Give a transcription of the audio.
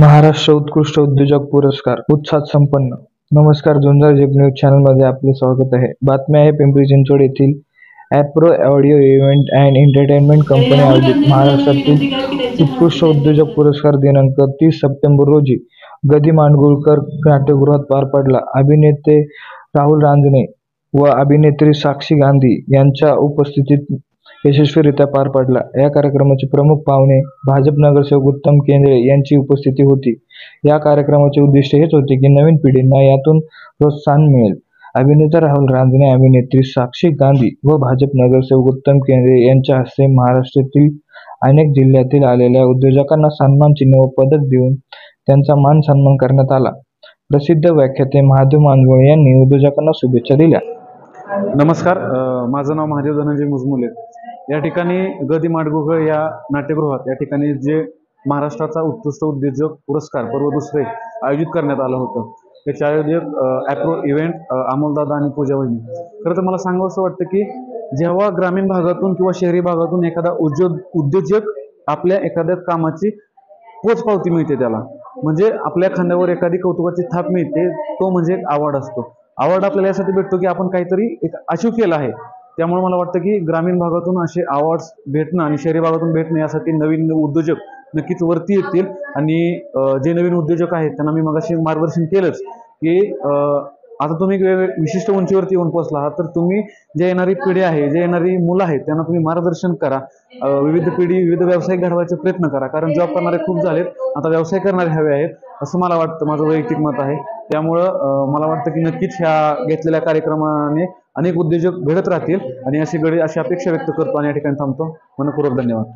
महाराष्ट्र उत्कृष्ट उद्योजक पुरस्कार उत्साहात संपन्न. नमस्कार, झुंजार झेप न्यूज चॅनलमध्ये आपले स्वागत आहे. बातमी आहे पिंपरी चिंचवड येथील Apro audio event and entertainment company आयोजित महाराष्ट्रातील उत्कृष्ट उद्योजक पुरस्कार दिनांक 30 सप्टेंबर रोजी गदी माडगूळकर नाट्यगृहात पार पडला. अभिनेते राहुल रांजणे व अभिनेत्री साक्षी गांधी यांच्या उपस्थितीत यशस्वीरित्या पार पडला. या कार्यक्रमाचे प्रमुख पाहुणे भाजप नगरसेवक उत्तम केंद्रे यांची उपस्थिती होती. या कार्यक्रमाचे उद्दिष्ट हेच होते की नवीन पिढींना यातून प्रोत्साहन मिळेल. अभिनेता राहुल रांजणे, अभिनेत्री साक्षी गांधी व भाजप नगरसेवक उत्तम केंद्रे यांच्या हस्ते महाराष्ट्रातील अनेक जिल्ह्यातील आलेल्या उद्योजकांना सन्मान चिन्ह व पदक देऊन त्यांचा मान सन्मान करण्यात आला. प्रसिद्ध व्याख्याते महादेव मानगुळे यांनी उद्योजकांना शुभेच्छा दिल्या. नमस्कार, माझं नाव महादेव धनंजय मुजमुले. या ठिकाणी गदी माडगूळकर या नाट्यगृहात या ठिकाणी जे महाराष्ट्राचा उत्कृष्ट उद्योजक पुरस्कार पर्व दुसरे आयोजित करण्यात आलं होतं. त्याचे आयोजक ॲप्रो इव्हेंट, अमोलदादा आणि पूजा वहिनी. खरं तर मला सांगावंसं वाटतं की जेव्हा ग्रामीण भागातून किंवा शहरी भागातून एखादा उद्योजक आपल्या एखाद्या कामाची पोचपावती मिळते, त्याला म्हणजे आपल्या खांद्यावर एखादी कौतुकाची थाप मिळते, तो म्हणजे एक अवॉर्ड असतो. अवॉर्ड आपल्याला यासाठी भेटतो की आपण काहीतरी एक अचीव केलं आहे. त्यामुळे मला वाटतं की ग्रामीण भागातून असे अवॉर्ड्स भेटणं आणि शहरी भागातून भेटणं यासाठी नवीन उद्योजक नक्कीच वरती येतील. आणि जे नवीन उद्योजक आहेत त्यांना मी मगाशी मार्गदर्शन केलंच की आता तुम्ही विशिष्ट उंचीवरती येऊन पोहोचला आहात, तर तुम्ही जे येणारी पिढी आहे, जे येणारी मुलं आहेत त्यांना तुम्ही मार्गदर्शन करा. विविध पिढी, विविध व्यवसाय घडवायचा प्रयत्न करा. कारण जॉब करणारे खूप झालेत, आता व्यवसाय करणारे हवे आहेत असं मला वाटतं. माझं वैयक्तिक मत आहे. त्यामुळं मला वाटतं की नक्कीच ह्या घेतलेल्या कार्यक्रमाने अनेक उद्योजक घडत राहतील आणि अशी अपेक्षा व्यक्त करतो आणि या ठिकाणी थांबतो. मनपूर्वक धन्यवाद.